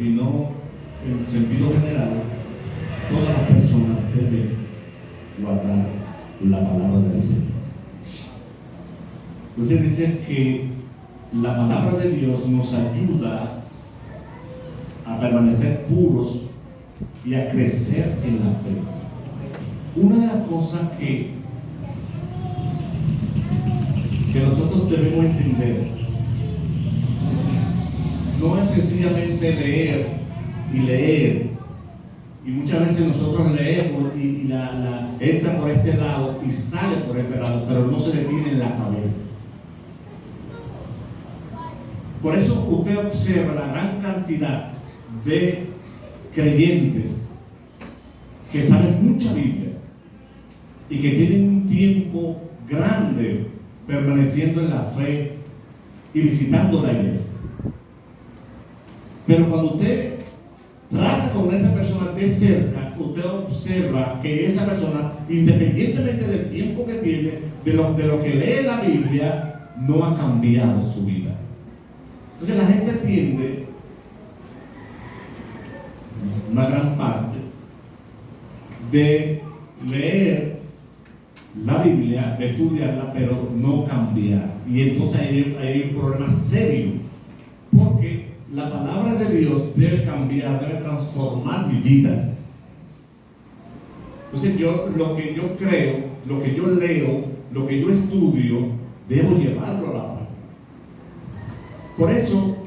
sino en sentido general, todas las personas deben guardar la palabra del Señor. Entonces dice que la palabra de Dios nos ayuda a permanecer puros y a crecer en la fe. Una de las cosas que nosotros debemos entender no es sencillamente leer y leer, y muchas veces nosotros leemos y la entra por este lado y sale por este lado, pero no se detiene en la cabeza. Por eso usted observa la gran cantidad de creyentes que saben mucha Biblia y que tienen un tiempo grande permaneciendo en la fe y visitando la iglesia. Pero cuando usted trata con esa persona de cerca, usted observa que esa persona, independientemente del tiempo que tiene, de lo que lee la Biblia, no ha cambiado su vida. Entonces la gente tiende, una gran parte, de leer la Biblia, de estudiarla, pero no cambiar. Y entonces hay un problema serio, porque la palabra de Dios debe cambiar, debe transformar mi vida. Entonces lo que yo creo, lo que yo leo, lo que yo estudio, debo llevarlo a la práctica. Por eso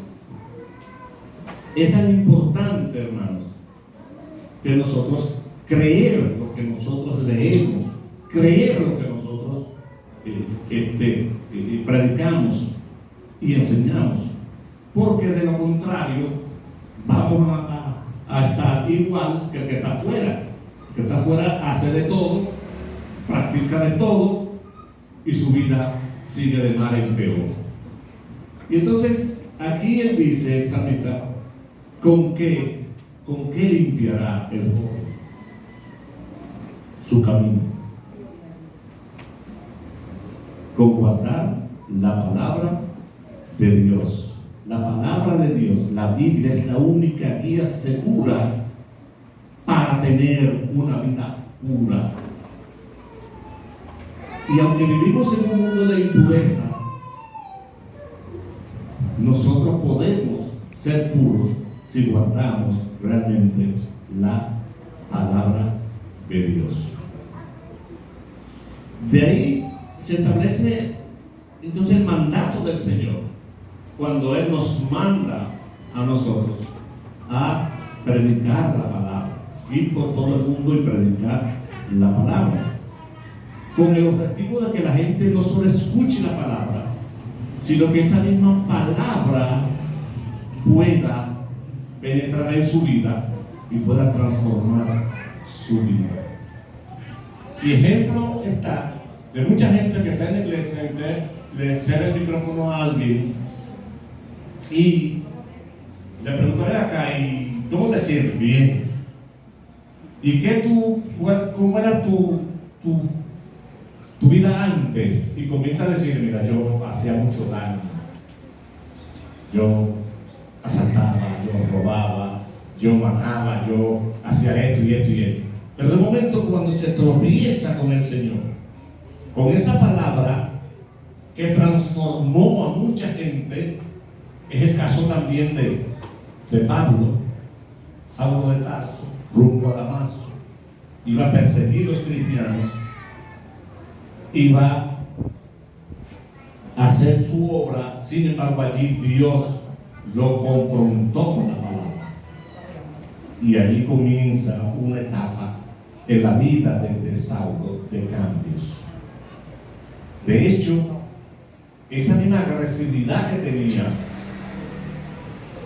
es tan importante, hermanos, que nosotros creer lo que nosotros leemos, creer lo que nosotros predicamos y enseñamos, porque de lo contrario vamos a estar igual que el que está afuera. El que está afuera hace de todo, practica de todo y su vida sigue de mal en peor. Y entonces aquí él dice, el salmista, ¿con qué limpiará el joven su camino? Con guardar la palabra de Dios. La palabra de Dios, la Biblia, es la única guía segura para tener una vida pura. Y aunque vivimos en un mundo de impureza, nosotros podemos ser puros si guardamos realmente la palabra de Dios. De ahí se establece entonces el mandato del Señor, cuando Él nos manda a nosotros a predicar la palabra, ir por todo el mundo y predicar la palabra, con el objetivo de que la gente no solo escuche la palabra, sino que esa misma palabra pueda penetrar en su vida y pueda transformar su vida. Y ejemplo está de mucha gente que está en la iglesia, y le cede el micrófono a alguien y le preguntaré acá, ¿y cómo te sientes? Bien. ¿Y cómo era tu vida antes? Y comienza a decir, mira, yo hacía mucho daño, yo asaltaba, yo robaba, yo mataba, yo hacía esto y esto y esto. Pero de momento, cuando se tropieza con el Señor, con esa palabra que transformó a mucha gente, es el caso también de Pablo, Saulo de Tarso, rumbo a Damasco, iba a perseguir a los cristianos, iba a hacer su obra. Sin embargo, allí Dios lo confrontó con la palabra, y allí comienza una etapa en la vida de Saulo de cambios. De hecho, esa misma agresividad que tenía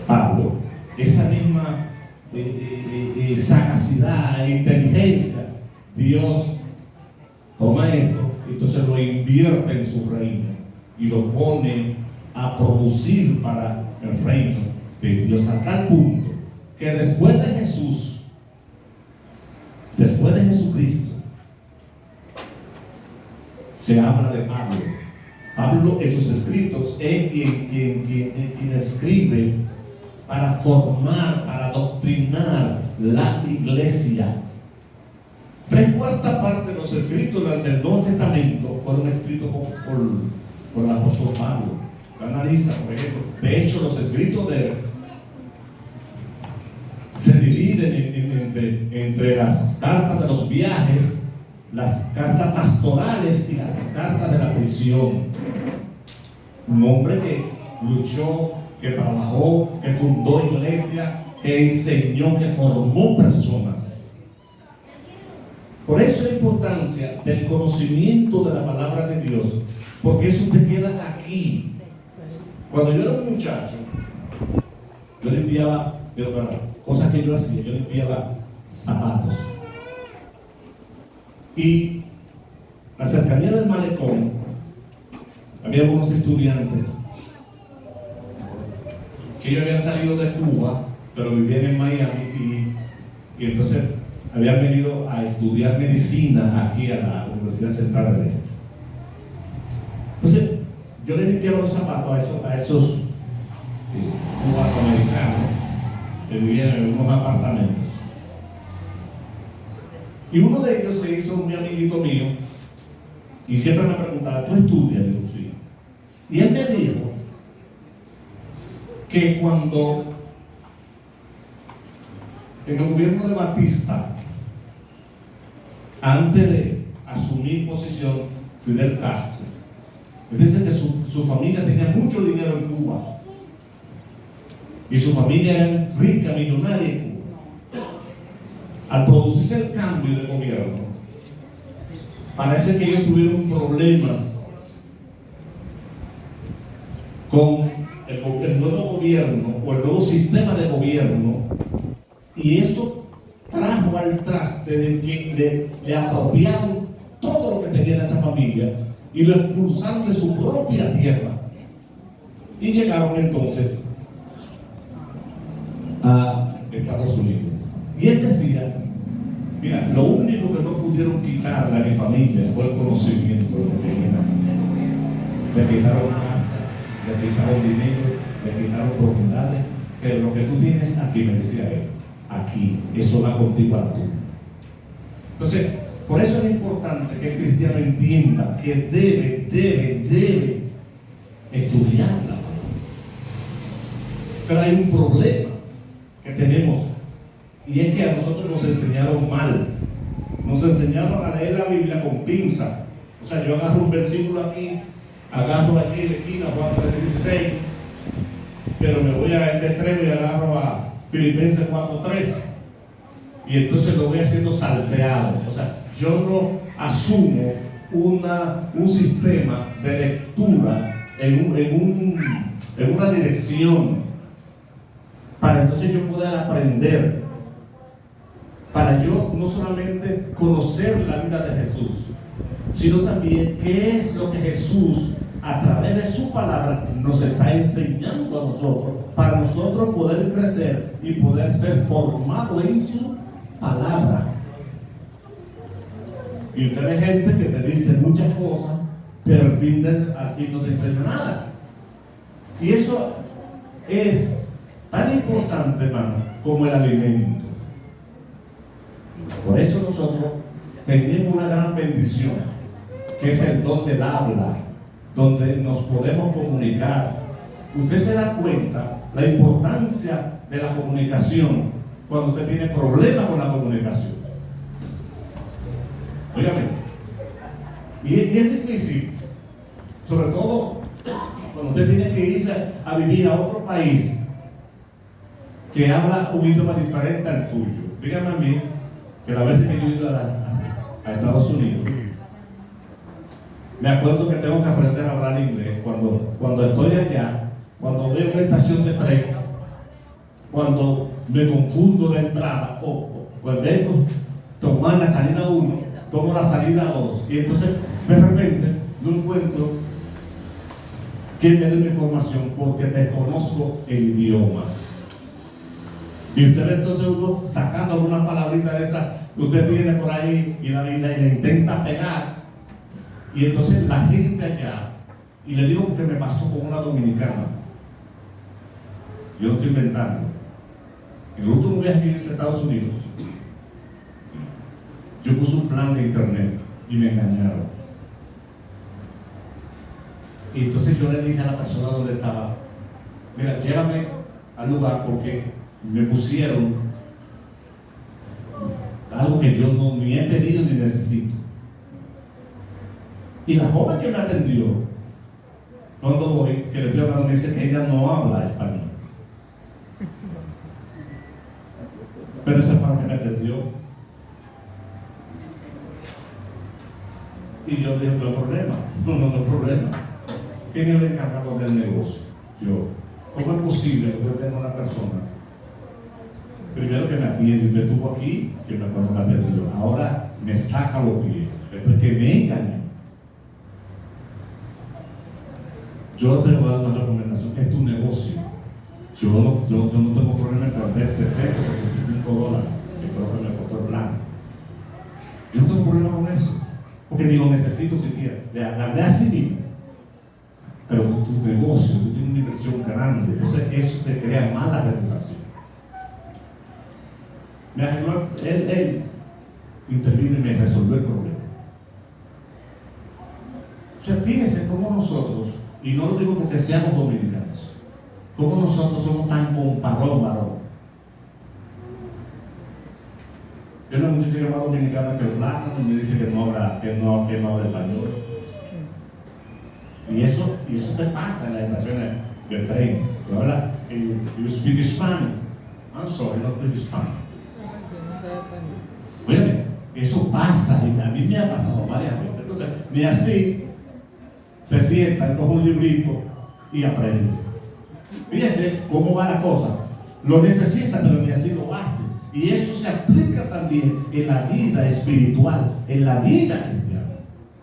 Pablo, esa misma sagacidad e inteligencia, Dios toma esto, entonces lo invierte en su reino y lo pone a producir para el reino de Dios, hasta el punto que después de Jesucristo, se habla de Pablo. Pablo en sus escritos es quien escribe para formar, para doctrinar la iglesia. 3/4 partes de los escritos del Nuevo Testamento fueron escritos por el apóstol Pablo. Analiza, por ejemplo, de hecho los escritos de él se dividen entre las cartas de los viajes, las cartas pastorales y las cartas de la prisión. Un hombre que luchó, que trabajó, que fundó iglesia, que enseñó, que formó personas. Por eso la importancia del conocimiento de la palabra de Dios, porque eso te queda aquí. Cuando yo era un muchacho, yo limpiaba, cosas que yo hacía, yo limpiaba zapatos. Y la cercanía del malecón, había algunos estudiantes que ellos habían salido de Cuba, pero vivían en Miami y entonces habían venido a estudiar medicina aquí a la Universidad Central del Este. Entonces, yo le limpiaba los zapatos a esos cubanoamericanos que vivían en unos apartamentos. Y uno de ellos se hizo un amiguito mío y siempre me preguntaba, ¿tú estudias? Le digo, sí. Y él me dijo que cuando en el gobierno de Batista, antes de asumir posición Fidel Castro, él dice que su familia tenía mucho dinero en Cuba y su familia era rica, millonaria en Cuba. Al producirse el cambio de gobierno, parece que ellos tuvieron problemas con el nuevo gobierno o el nuevo sistema de gobierno, y eso trajo al traste de que le apropiaron todo lo que tenía esa familia y lo expulsaron de su propia tierra y llegaron entonces a Estados Unidos. Y él decía, mira, lo único que no pudieron quitarle a mi familia fue el conocimiento de lo que tenía. Le quitaron casa, le quitaron dinero, le quitaron propiedades, pero lo que tú tienes aquí, me decía él, aquí, eso va contigo a tú. Entonces, por eso es importante que el cristiano entienda que debe estudiar la palabra. Pero hay un problema que tenemos, y es que a nosotros nos enseñaron mal. Nos enseñaron a leer la Biblia con pinza. O sea, yo agarro un versículo aquí, agarro aquí en la esquina Juan 3:16, pero me voy a este extremo y agarro a Filipenses 4:13, y entonces lo voy haciendo salteado. O sea, yo no asumo un sistema de lectura en una dirección para entonces yo poder aprender, para yo no solamente conocer la vida de Jesús, sino también qué es lo que Jesús a través de su palabra nos está enseñando a nosotros, para nosotros poder crecer y poder ser formados en su palabra. Y usted ve gente que te dice muchas cosas, pero al fin no te enseña nada. Y eso es tan importante, hermano, como el alimento. Por eso nosotros tenemos una gran bendición, que es el don del habla, donde nos podemos comunicar. Usted se da cuenta la importancia de la comunicación cuando usted tiene problemas con la comunicación. Óigame, y es difícil, sobre todo cuando usted tiene que irse a vivir a otro país que habla un idioma diferente al tuyo. Dígame a mí que las veces que yo he ido a Estados Unidos, me acuerdo que tengo que aprender a hablar inglés cuando estoy allá, cuando veo una estación de tren, cuando me confundo de entrada o en vez de tomar la salida 1, tomo la salida 2, y entonces de repente no encuentro quién me dé una información porque desconozco el idioma. Y usted ve entonces uno sacando alguna palabrita de esas que usted tiene por ahí y la intenta pegar. Y entonces la gente allá, y le digo porque me pasó con una dominicana, Yo no estoy inventando. En el último viaje que hice a Estados Unidos, yo puse un plan de internet y me engañaron. Y entonces yo le dije a la persona donde estaba, mira, llévame al lugar porque me pusieron algo que yo no ni he pedido ni necesito. Y la joven que me atendió, cuando voy, que le estoy hablando, me dice que ella no habla español. Pero esa fue la que me atendió. Y yo dije, no hay problema, no hay problema. ¿Quién es el encargado del negocio? Yo. ¿Cómo es posible que yo tenga una persona, primero que me atiende, usted estuvo aquí, que me acuerdo que atendió, ahora me saca los pies, después que me engañó? Yo te voy a dar una recomendación, es tu negocio. Yo no tengo problema en perder 60 o 65 dólares, que fue lo que me costó el plan. Yo no tengo problema con eso, porque ni lo necesito siquiera. Le hablé así mismo. Pero tu negocio, tú tienes una inversión grande, entonces eso te crea mala reputación. Me arregló, él intervino y me resolvió el problema. O sea, fíjense cómo nosotros, y no lo digo porque seamos dominicanos, cómo nosotros somos tan comparómaros. Yo una muchacha llamada dominicana que habla y me dice que no habla español. Y eso te pasa en las estaciones de tren. Pero habla, you speak Spanish. I'm sorry, not speak Spanish. Oye, eso pasa, y a mí me ha pasado varias veces. Entonces, ni así, te sientas, coge un librito y aprende. Fíjese cómo va la cosa. Lo necesita, pero ni así lo hace. Y eso se aplica también en la vida espiritual, en la vida cristiana.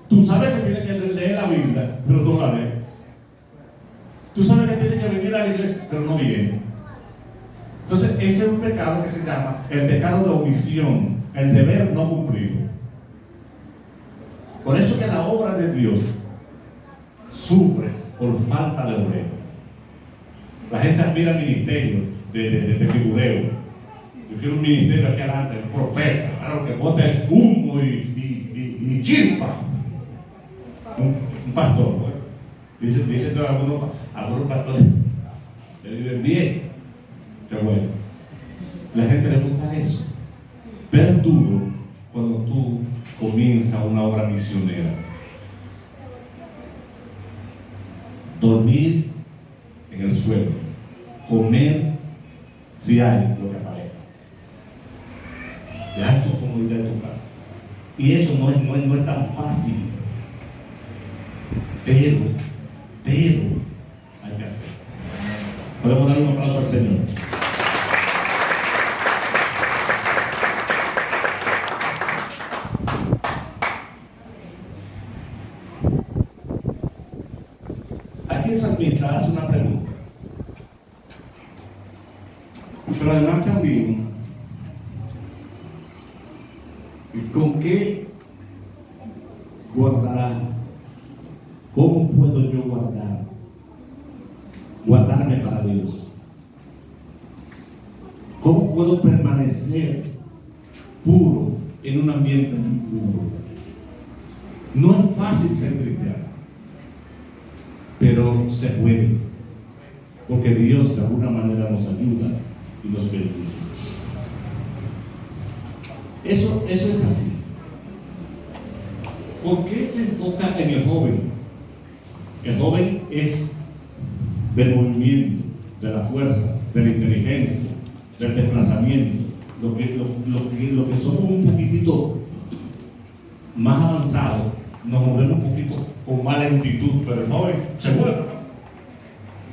Tú sabes que tienes que leer la Biblia, pero no la lees. Tú sabes que tienes que venir a la iglesia, pero no viene. Entonces, ese es un pecado que se llama el pecado de omisión, el deber no cumplido. Por eso que la obra de Dios sufre por falta de obrero. La gente aspira al ministerio de figureo. Yo quiero un ministerio aquí adelante, un profeta, claro, que bote humo y chispa. Un pastor, bueno. Dice que algunos pastores que viven bien. Qué bueno. La gente le gusta eso. Pero es duro cuando tú comienzas una obra misionera. Dormir en el suelo, comer si hay lo que aparezca, dejar tu comodidad en tu casa. Y eso no es tan fácil, pero hay que hacer. Podemos dar un aplauso al Señor. Aquí el salmista hace una pregunta, pero además también, ¿con qué guardará? ¿Cómo puedo yo guardarme para Dios? ¿Cómo puedo permanecer puro en un ambiente impuro? No es fácil ser cristiano, pero se puede, porque Dios de alguna manera nos ayuda y nos bendice. Eso es así. ¿Por qué se enfoca en el joven? El joven es del movimiento, de la fuerza, de la inteligencia, del desplazamiento. Lo que somos un poquitito más avanzados, nos movemos un poquito con más lentitud, pero el joven se mueve.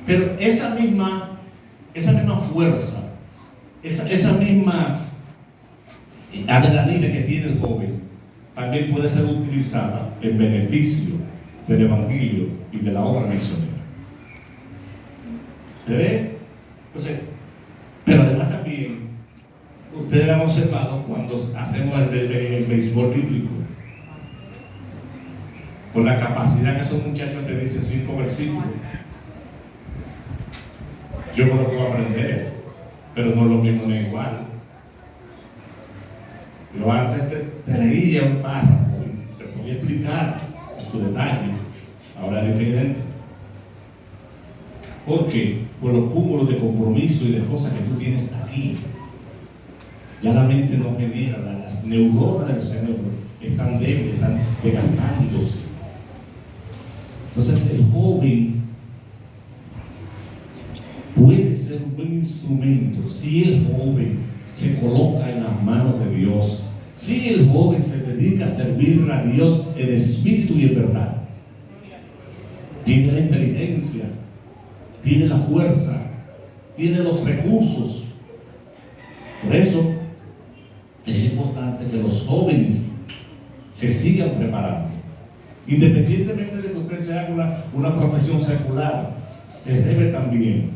Pero esa misma fuerza, esa misma adrenalina que tiene el joven, también puede ser utilizada en beneficio del Evangelio y de la obra misionera. ¿Se ve? Entonces, pero además también, ustedes han observado cuando hacemos el béisbol bíblico, con la capacidad que esos muchachos te dicen 5 versículos. Yo me lo puedo aprender, pero no es lo mismo ni igual. Yo antes te leía un párrafo, te podía explicar su detalle, ahora es diferente. ¿Por qué? Por los cúmulos de compromiso y de cosas que tú tienes aquí. Ya la mente no genera, las neuronas del cerebro están débiles, están desgastándose. Entonces el joven puede ser un buen instrumento si el joven se coloca en las manos de Dios, si el joven se dedica a servir a Dios en espíritu y en verdad. Tiene la inteligencia, tiene la fuerza, tiene los recursos. Por eso es importante que los jóvenes se sigan preparando, independientemente de que usted se haga una profesión secular. Se debe también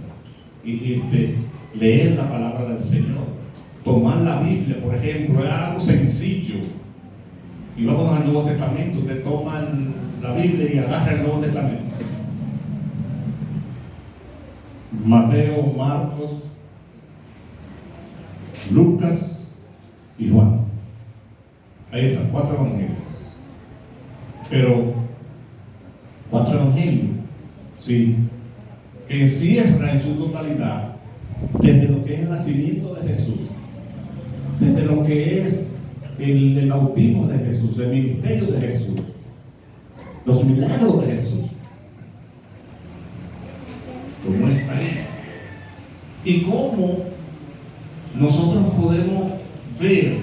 leer la palabra del Señor, tomar la Biblia, por ejemplo, es algo sencillo. Y vamos al Nuevo Testamento. Usted toma la Biblia y agarra el Nuevo Testamento: Mateo, Marcos, Lucas y Juan. Ahí están, 4 evangelios. Pero 4 evangelios, sí, que encierra en su totalidad desde lo que es el nacimiento de Jesús, desde lo que es el bautismo de Jesús, el ministerio de Jesús, los milagros de Jesús, lo muestra ahí. Y cómo nosotros podemos ver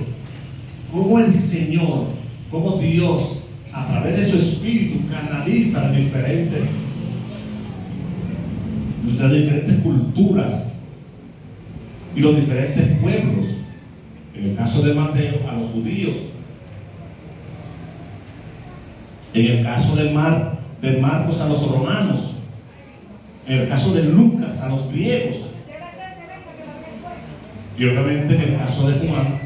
cómo el Señor, cómo Dios, a través de su Espíritu, canaliza las diferentes culturas y los diferentes pueblos. En el caso de Mateo, a los judíos. En el caso de Marcos, a los romanos. En el caso de Lucas, a los griegos. Y obviamente en el caso de Juan,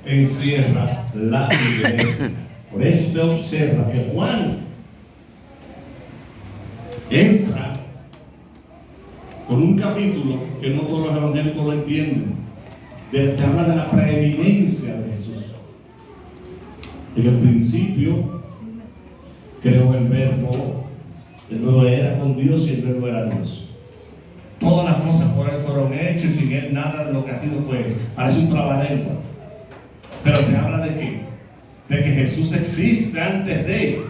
encierra la iglesia. Por eso usted observa que Juan entra con un capítulo que no todos los evangélicos lo entienden. Te habla de la preeminencia de Jesús. En el principio creó el verbo era con Dios y el verbo era Dios. Todas las cosas por él fueron hechas y sin él nada de lo que ha sido fue hecho. Parece un trabalengua. Pero te habla de qué? De que Jesús existe antes de,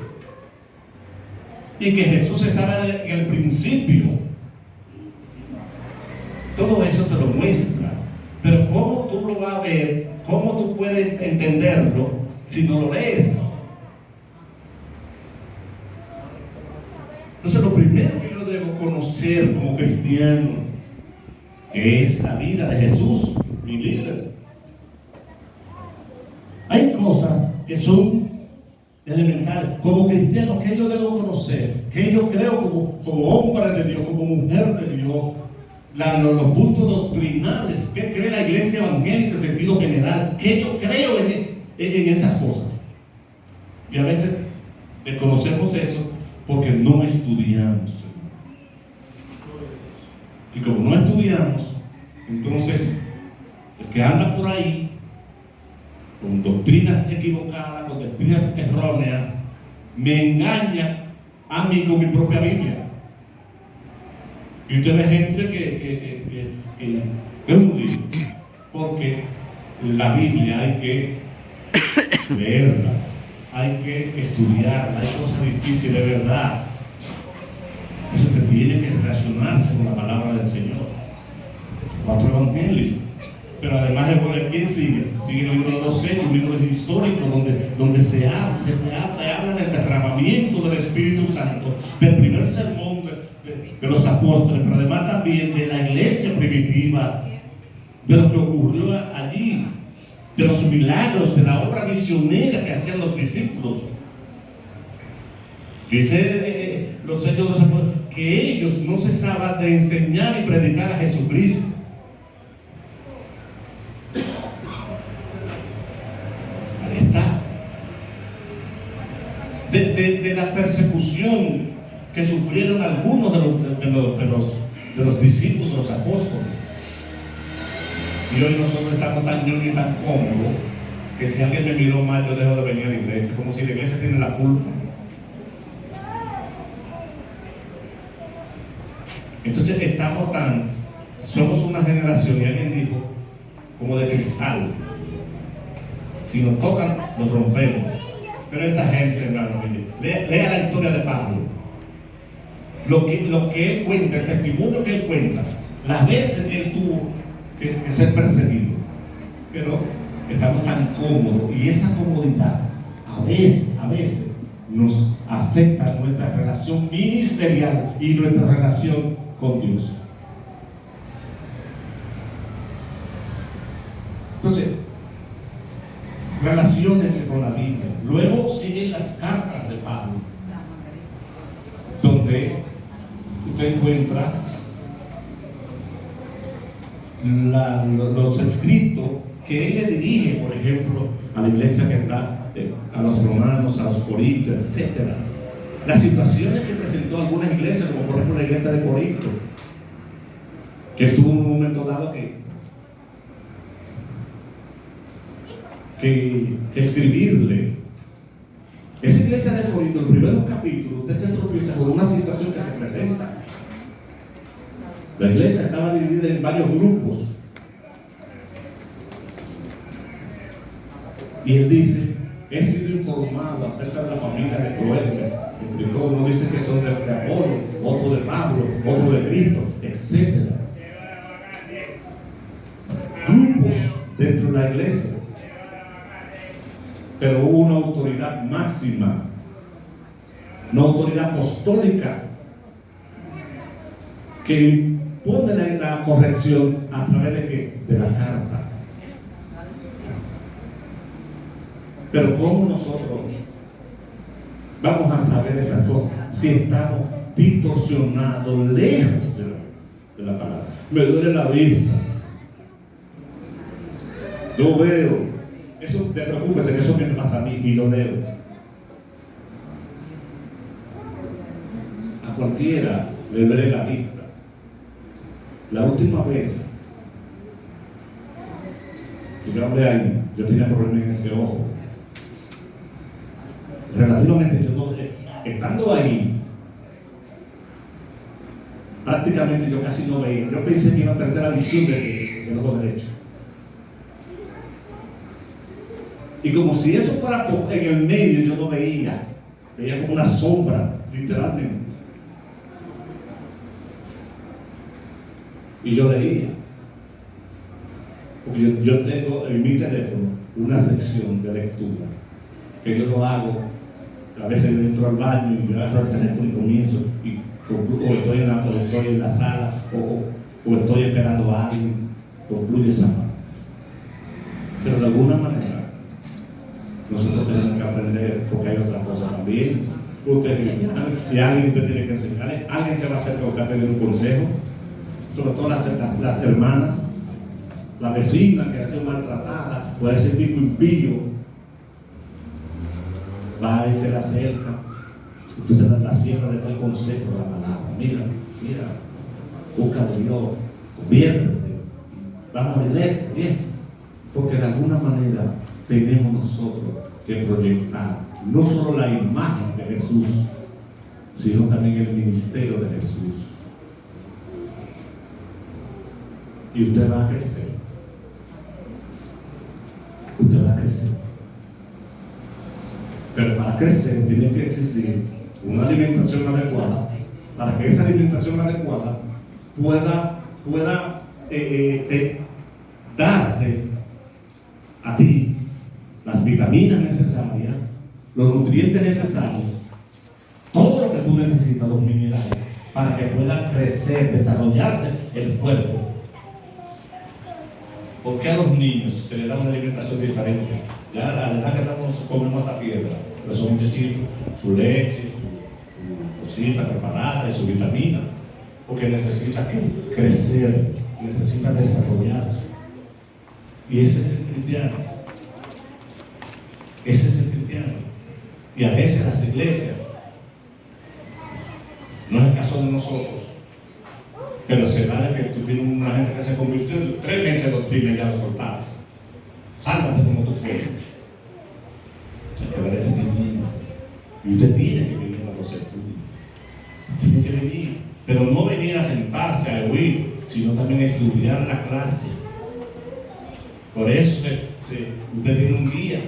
y que Jesús estaba en el principio. Todo eso te lo muestra. Pero ¿cómo tú lo vas a ver? ¿Cómo tú puedes entenderlo si no lo lees? Entonces lo primero que yo debo conocer como cristiano es la vida de Jesús, mi líder. Hay cosas que son elementales como cristiano que yo debo conocer, que yo creo como hombre de Dios, como mujer de Dios, los puntos doctrinales, que cree la iglesia evangélica en sentido general, que yo creo en esas cosas. Y a veces desconocemos eso porque no estudiamos. Y como no estudiamos, entonces el que anda por ahí con doctrinas equivocadas, con doctrinas erróneas, me engaña a mí con mi propia Biblia. Y usted ve gente que es un libro, porque la Biblia hay que leerla, hay que estudiarla, hay cosas difíciles de verdad. Eso te tiene que relacionarse con la palabra del Señor. Los 4 evangelios. Pero además, ¿quién sigue? Sigue el libro de los Hechos, un libro histórico donde se habla del derramamiento del Espíritu Santo, del primer sermón de los apóstoles, pero además también de la iglesia primitiva, de lo que ocurrió allí, de los milagros, de la obra misionera que hacían los discípulos. Dice los Hechos de los Apóstoles que ellos no cesaban de enseñar y predicar a Jesucristo. Ahí está. De la persecución que sufrieron algunos de de los discípulos, de los apóstoles. Y hoy nosotros estamos tan ñoños y tan cómodos que si alguien me miró mal, yo dejo de venir a la iglesia, como si la iglesia tiene la culpa. Entonces somos una generación, y alguien dijo, como de cristal. Si nos tocan, nos rompemos. Pero esa gente, hermano, lea la historia de Pablo. Lo que él cuenta, el testimonio que él cuenta, las veces que él tuvo que ser perseguido. Pero estamos tan cómodos, y esa comodidad a veces nos afecta nuestra relación ministerial y nuestra relación con Dios. Entonces, relaciónense con la Biblia. Luego siguen las cartas de Pablo, donde usted encuentra los escritos que él le dirige, por ejemplo, a la iglesia que está, a los romanos, a los corintios, etc. Las situaciones que presentó algunas iglesias, como por ejemplo la iglesia de Corinto, que tuvo un momento dado que escribirle. Esa iglesia de Corinto, en los primeros capítulos, usted se tropieza con una situación que se presenta. La iglesia estaba dividida en varios grupos. Y él dice, he sido informado acerca de la familia de Cloé. Uno dice que son de Apolo, otro de Pablo, otro de Cristo, etc. Grupos dentro de la iglesia. Pero hubo una autoridad máxima, una autoridad apostólica, que impone la corrección a través de ¿qué? De la carta. Pero ¿cómo nosotros vamos a saber esas cosas si estamos distorsionados, lejos de la palabra? Me duele la vista. Yo veo. Eso, me preocúpese, que eso me pasa a mí y yo leo. A cualquiera le duele la vista. La última vez que yo hablé ahí, yo tenía problemas en ese ojo. Relativamente, estando ahí, prácticamente yo casi no veía. Yo pensé que iba a perder la visión del ojo derecho. Y como si eso fuera en el medio, yo no veía como una sombra, literalmente. Y yo leía. Porque yo tengo en mi teléfono una sección de lectura, que yo lo hago. A veces yo entro al baño y yo agarro el teléfono y comienzo, o estoy en la sala, o estoy esperando a alguien, concluye esa parte. Pero de alguna manera, nosotros tenemos que aprender, porque hay otra cosa también. Y alguien usted tiene que enseñarle. Alguien se va a acercar a usted a pedir un consejo, sobre todo las hermanas, la vecina que ha sido maltratada, o ese tipo impío, va y se le acerca. Entonces la sierra le da el consejo de la palabra. Mira, busca a Dios, conviértete, vamos a la iglesia, bien. Porque de alguna manera tenemos nosotros que proyectar no solo la imagen de Jesús, sino también el ministerio de Jesús. Y usted va a crecer. Usted va a crecer. Pero para crecer tiene que existir una alimentación adecuada, para que esa alimentación adecuada pueda darte a ti las vitaminas necesarias, los nutrientes necesarios, todo lo que tú necesitas, los minerales, para que pueda crecer, desarrollarse el cuerpo. ¿Por qué a los niños se les da una alimentación diferente? Ya a la edad que estamos comemos esta piedra, pero son muchísimos, su leche, su cosita preparada y su vitamina, porque necesita crecer, necesita desarrollarse. Y ese es el cristiano. Ese es el cristiano. Y a veces las iglesias, no es el caso de nosotros, Pero será de que tú tienes una gente que se convirtió en 3 meses de doctrina y ya lo soltaron. Sálvate como tú quieras. Hay que dar ese seguimiento. Y usted tiene que venir a los estudios. Tiene que venir. Pero no venir a sentarse a oír, sino también a estudiar la clase. Por eso usted tiene un guía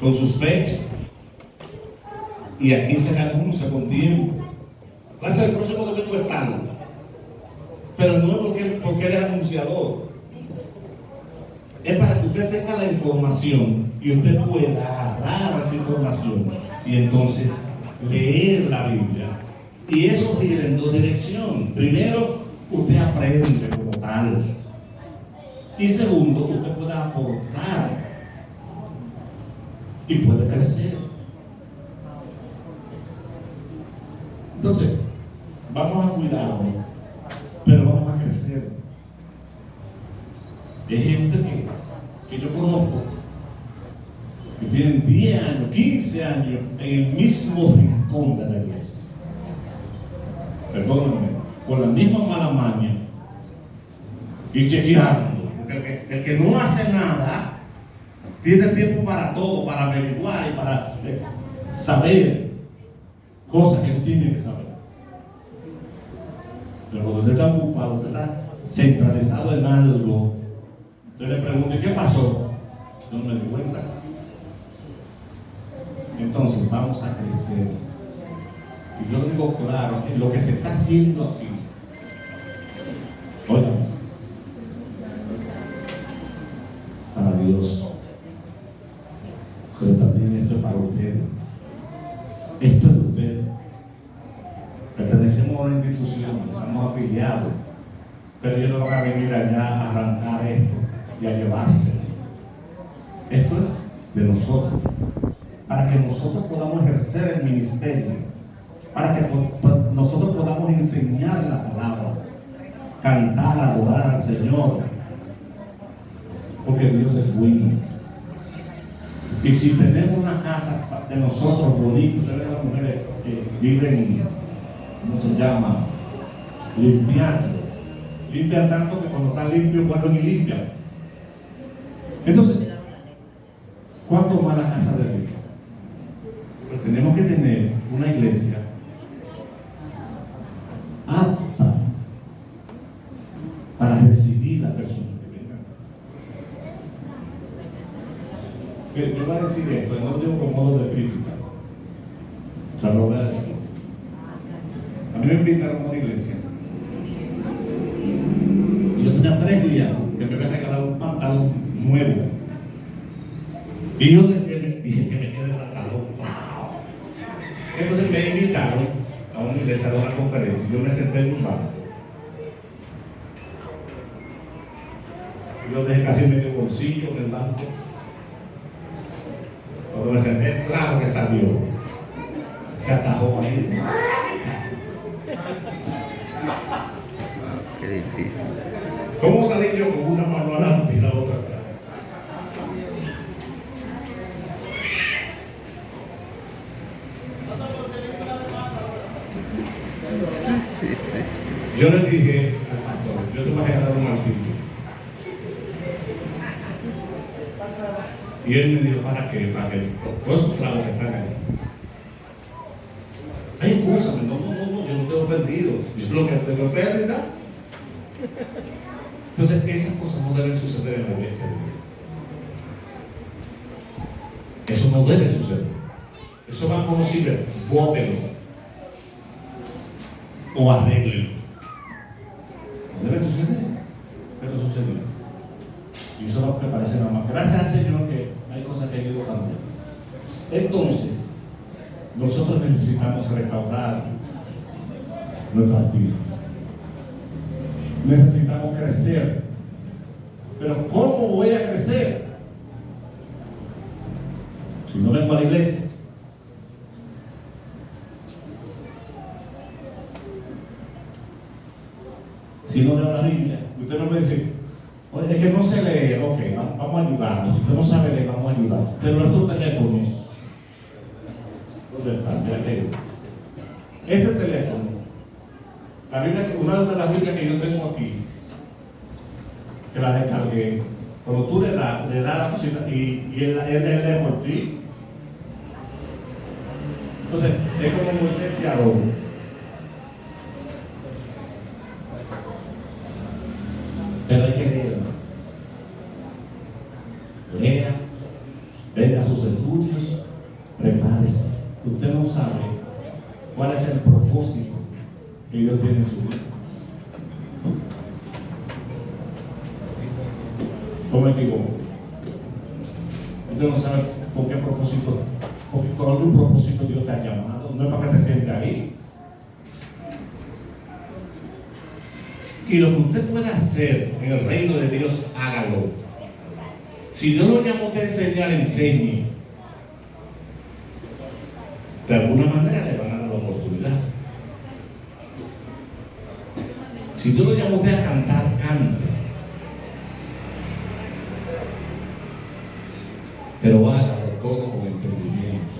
con sus fechas. Y aquí se anuncia con tiempo. Va a ser el próximo domingo es tarde. Pero no es porque él es anunciador. Es para que usted tenga la información y usted pueda agarrar esa información y entonces leer la Biblia. Y eso viene en 2 direcciones. Primero, usted aprende como tal. Y segundo, usted puede aportar y puede crecer. Entonces, vamos a cuidarnos, pero vamos a crecer. Hay gente que yo conozco que tienen 10 años, 15 años en el mismo rincón de la iglesia. Perdónenme, con la misma mala maña y chequeando. Porque el que no hace nada tiene tiempo para todo, para averiguar y para saber cosas que no tiene que saber. Pero cuando usted está ocupado, usted está centralizado en algo, usted le pregunta, ¿y qué pasó? No me di cuenta. Entonces vamos a crecer. Y yo lo digo claro, en lo que se está haciendo aquí. Oigan, para Dios, pero también esto es para ustedes. Esto es de ustedes. Pertenecemos a una institución, estamos afiliados, pero ellos no van a venir allá a arrancar esto y a llevárselo. Esto es de nosotros, para que nosotros podamos ejercer el ministerio, para que nosotros podamos enseñar la palabra, cantar, adorar al Señor, porque Dios es bueno. Y si tenemos una casa de nosotros bonita, ustedes ven a las mujeres que viven, ¿cómo se llama? Limpiando. Limpian tanto que cuando están limpios vuelven y limpian. Entonces, ¿cuánto más la casa de Dios? Pues tenemos que tener una iglesia apta para recibir a la persona que venga. Yo voy a decir esto, no lo digo con modo de crítica, pero lo voy a decir. A mí me invitaron a una iglesia y yo tenía 3 días que me había regalado un pantalón nuevo y yo decía, dije que me quede el pantalón. Entonces me invitaron a una iglesia, a una conferencia, y yo me senté en un banco. Yo dejé casi medio bolsillo en el banco. Cuando me senté, claro que salió. Se atajó ahí. Qué difícil. ¿Cómo salí yo con una mano adelante y la otra atrás? Sí. Yo le dije al pastor, yo te voy a regalar un martillo. Y él me dijo, ¿para qué? Para que todos esos tragos que están ahí. Ay, escúchame, no, yo no te he ofendido. Yo lo que te voy a pedir. Entonces, esas cosas no deben suceder en la iglesia de Dios. Eso no debe suceder. Eso va a conocer, bótenlo. O arreglenlo. No debe suceder, pero sucedió. Y eso es lo que parece nada más. Gracias al Señor que hay cosas que han ido cambiando. Entonces, nosotros necesitamos restaurar nuestras vidas. Necesitamos crecer. Pero ¿cómo voy a crecer? Si no vengo a la iglesia. Si no leo la Biblia. Usted no me dice, oye, es que no se lee. Ok, vamos a ayudarnos. Si usted no sabe leer, vamos a ayudar. Pero estos teléfonos, ¿dónde están? Mira que este teléfono La Biblia, una de las Biblias que yo tengo aquí, que la descargué, cuando tú le das la cosita y él lee por ti. Entonces, es como Moisés y Aarón. Pero hay que leerla. Lea, venga a sus estudios, prepárese. Usted no sabe cuál es el propósito que Dios tiene en su vida. No me equivoco. Usted no sabe por qué propósito, porque con algún propósito Dios te ha llamado. No es para que te sientes ahí. Y lo que usted pueda hacer en el reino de Dios, hágalo. Si Dios lo llamó a usted a enseñar, enseñe. De alguna manera le van a dar la oportunidad. Si Dios lo llamó a usted a cantar, cante. Pero hágalo todo con entendimiento.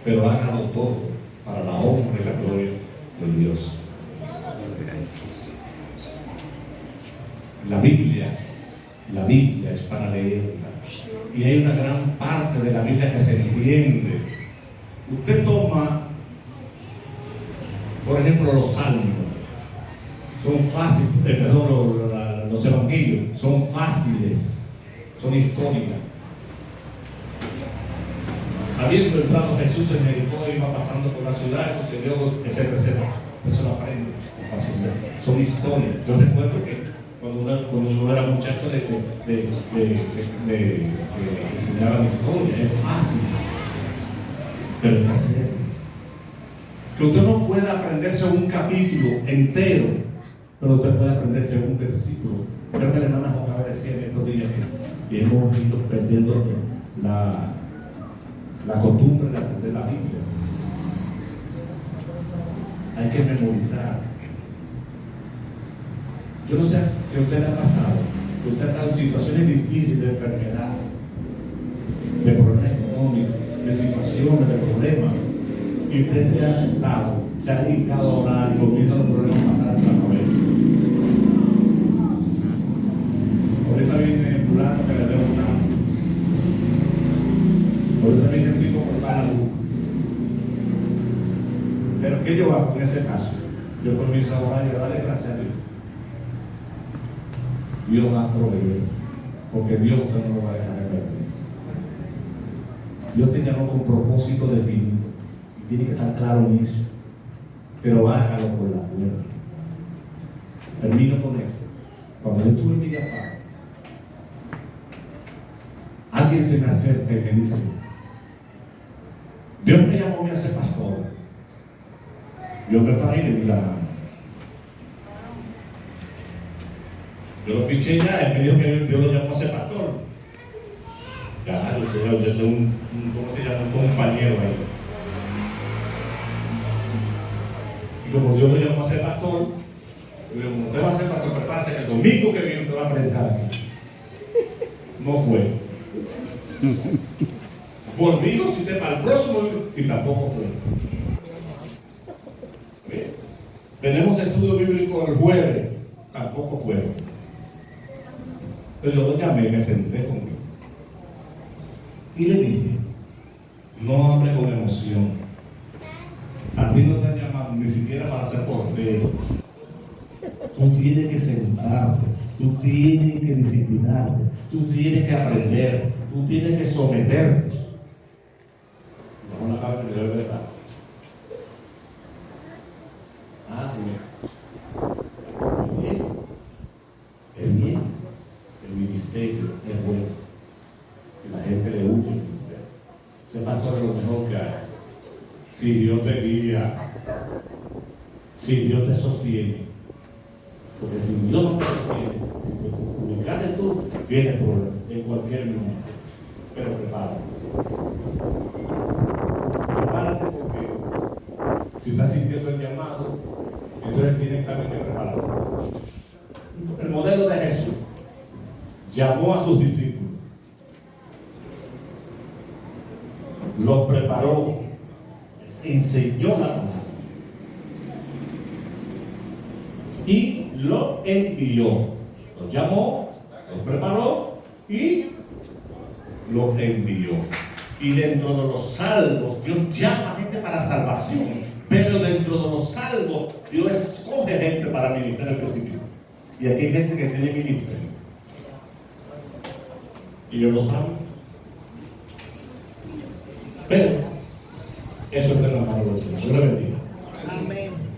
Pero hágalo todo para la honra y la gloria de Dios. La Biblia es para leerla. Y hay una gran parte de la Biblia que se entiende. Usted toma, por ejemplo, los salmos. Son fáciles, los evangelios son fáciles, son históricas. Habiendo entrado Jesús en Jericó, iba pasando por la ciudad, sucedió, etcétera. Eso lo aprende fácilmente. Son historias. Yo recuerdo que cuando uno era muchacho le enseñaban historia. Es fácil, pero hay que hacerlo. Que usted no pueda aprenderse un capítulo entero, pero usted puede aprenderse un versículo. Creo que la hermana Jocaba decía en estos días que hemos ido perdiendo la costumbre de aprender la Biblia. Hay que memorizar. Yo no sé si a usted le ha pasado que usted ha estado en situaciones difíciles de enfermedad, de problemas económicos, de situaciones, de problemas, y usted se ha sentado, se ha dedicado a orar y comienza los problemas a pasar por la cabeza. Ahorita viene fulano que le debe un cambio. Ahorita viene el tipo por la luz. Pero ¿qué yo hago en ese caso? Yo comienzo a orar y a darle gracias a Dios. Dios va a proveer, porque Dios usted no lo va a dejar en vergüenza. Dios te llamó con propósito definido y tiene que estar claro en eso, pero hágalo por la puerta. Termino con esto. Cuando yo estuve en Villafaro, alguien se me acerca y me dice: Dios me llamó a mí a ser pastor. Yo me paré y le di la mano. Yo lo fiché ya, él me dijo que Dios lo llamó a ser pastor. Ya, yo tengo ¿cómo se llama? Un compañero ahí. Y como Dios lo llamó a ser pastor, yo le digo: usted va a ser pastor, prepárese que el domingo que viene usted va a predicar aquí. No fue. Volví, lo cité para el próximo y tampoco fue. Bien. Tenemos estudio bíblico el jueves, tampoco fue. Entonces yo lo llamé y me senté con él. Y le dije: no hable con emoción. A ti no te han llamado ni siquiera para ser portero. Tú tienes que sentarte, tú tienes que disciplinarte, tú tienes que aprender, tú tienes que someterte. No la cabeza que yo de verdad. Es bien. El ministerio es bueno. Y la gente le huye. Ese pastor es lo mejor que hay. Si Dios te guía, si Dios te sostiene. Porque si Dios no te sostiene, si te publicaste tú, viene problema en cualquier ministerio. Pero prepárate. Prepárate porque si estás sintiendo el llamado, entonces tienes también que prepararte. El modelo de Jesús llamó a sus discípulos, los preparó, les enseñó la palabra. y lo envió. Los llamó, los preparó y lo envió. Y dentro de los salvos, Dios llama a gente para salvación, pero dentro de los salvos, Dios escoge gente para ministerio específico. Y aquí hay gente que tiene ministerio. Y yo lo saben. Pero eso es de la mano del Señor. Dios le bendiga. Amén.